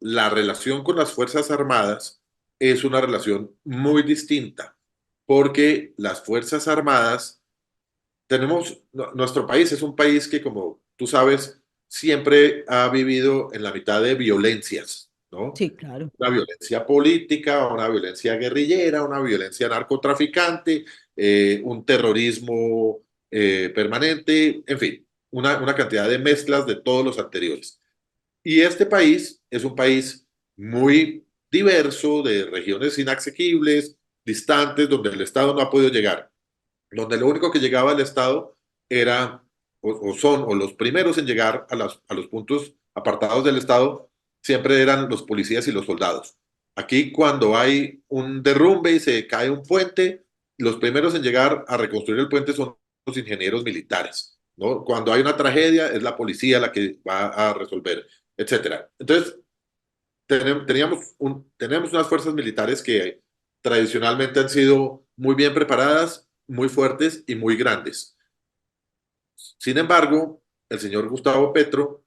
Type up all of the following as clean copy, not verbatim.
la relación con las Fuerzas Armadas es una relación muy distinta, porque las Fuerzas Armadas nuestro país es un país que, como tú sabes, siempre ha vivido en la mitad de violencias, ¿no? Sí, claro. Una violencia política, una violencia guerrillera, una violencia narcotraficante, un terrorismo permanente, en fin, una cantidad de mezclas de todos los anteriores. Y este país es un país muy diverso, de regiones inaccesibles, distantes, donde el Estado no ha podido llegar, donde lo único que llegaba al Estado era, o los primeros en llegar a los puntos apartados del Estado, siempre eran los policías y los soldados. Aquí, cuando hay un derrumbe y se cae un puente, los primeros en llegar a reconstruir el puente son los ingenieros militares, ¿no? Cuando hay una tragedia, es la policía la que va a resolver, etcétera. Entonces, tenemos unas fuerzas militares que tradicionalmente han sido muy bien preparadas, muy fuertes y muy grandes. Sin embargo, el señor Gustavo Petro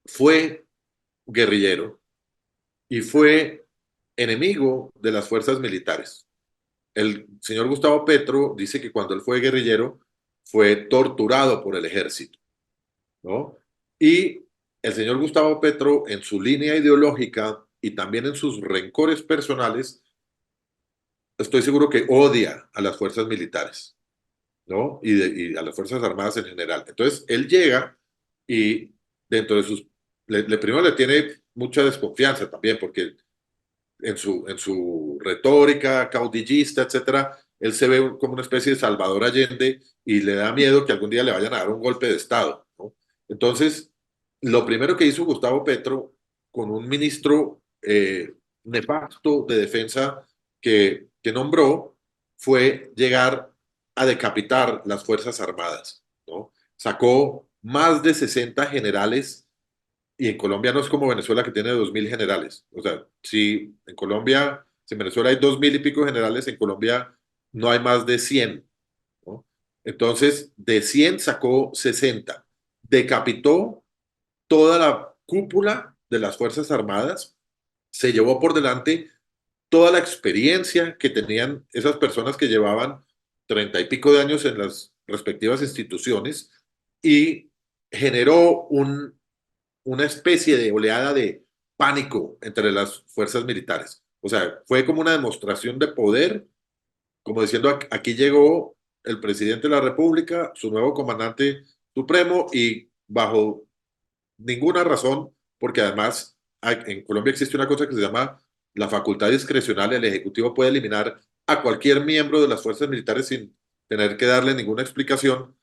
fue guerrillero y fue enemigo de las fuerzas militares. El señor Gustavo Petro dice que cuando él fue guerrillero fue torturado por el ejército, ¿no? Y el señor Gustavo Petro, en su línea ideológica y también en sus rencores personales, estoy seguro que odia a las fuerzas militares, ¿no? Y a las Fuerzas Armadas en general. Entonces, él llega y dentro de sus... primero le tiene mucha desconfianza también, porque en su retórica caudillista, etcétera, él se ve como una especie de Salvador Allende y le da miedo que algún día le vayan a dar un golpe de Estado, ¿no? Entonces, lo primero que hizo Gustavo Petro con un ministro nefasto de defensa que nombró fue llegar a decapitar las Fuerzas Armadas, ¿no? Sacó más de 60 generales y en Colombia no es como Venezuela que tiene 2000 generales. O sea, si en Colombia, si en Venezuela hay 2000 y pico generales, en Colombia no hay más de 100, ¿no? Entonces, de 100 sacó 60. Decapitó toda la cúpula de las Fuerzas Armadas, se llevó por delante toda la experiencia que tenían esas personas que llevaban 30 y pico de años en las respectivas instituciones y generó una especie de oleada de pánico entre las fuerzas militares. O sea, fue como una demostración de poder, como diciendo, aquí llegó el presidente de la República, su nuevo comandante supremo, y bajo ninguna razón, porque además en Colombia existe una cosa que se llama la facultad discrecional. El Ejecutivo puede eliminar a cualquier miembro de las fuerzas militares sin tener que darle ninguna explicación.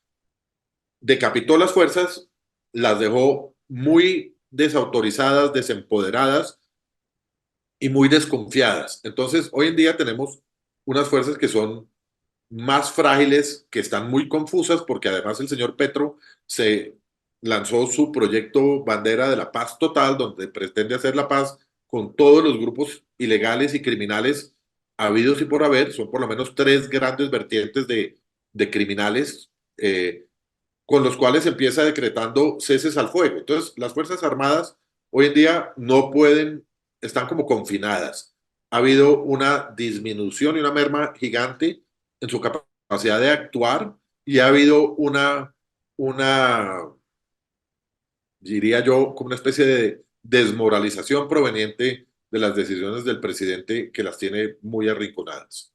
Decapitó las fuerzas, las dejó muy desautorizadas, desempoderadas y muy desconfiadas. Entonces, hoy en día tenemos unas fuerzas que son más frágiles, que están muy confusas, porque además el señor Petro se lanzó su proyecto Bandera de la Paz Total, donde pretende hacer la paz con todos los grupos ilegales y criminales habidos y por haber. Son por lo menos tres grandes vertientes de criminales con los cuales empieza decretando ceses al fuego. Entonces, las Fuerzas Armadas hoy en día no pueden, están como confinadas. Ha habido una disminución y una merma gigante en su capacidad de actuar y ha habido una diría yo, como una especie de desmoralización proveniente de las decisiones del presidente que las tiene muy arrinconadas.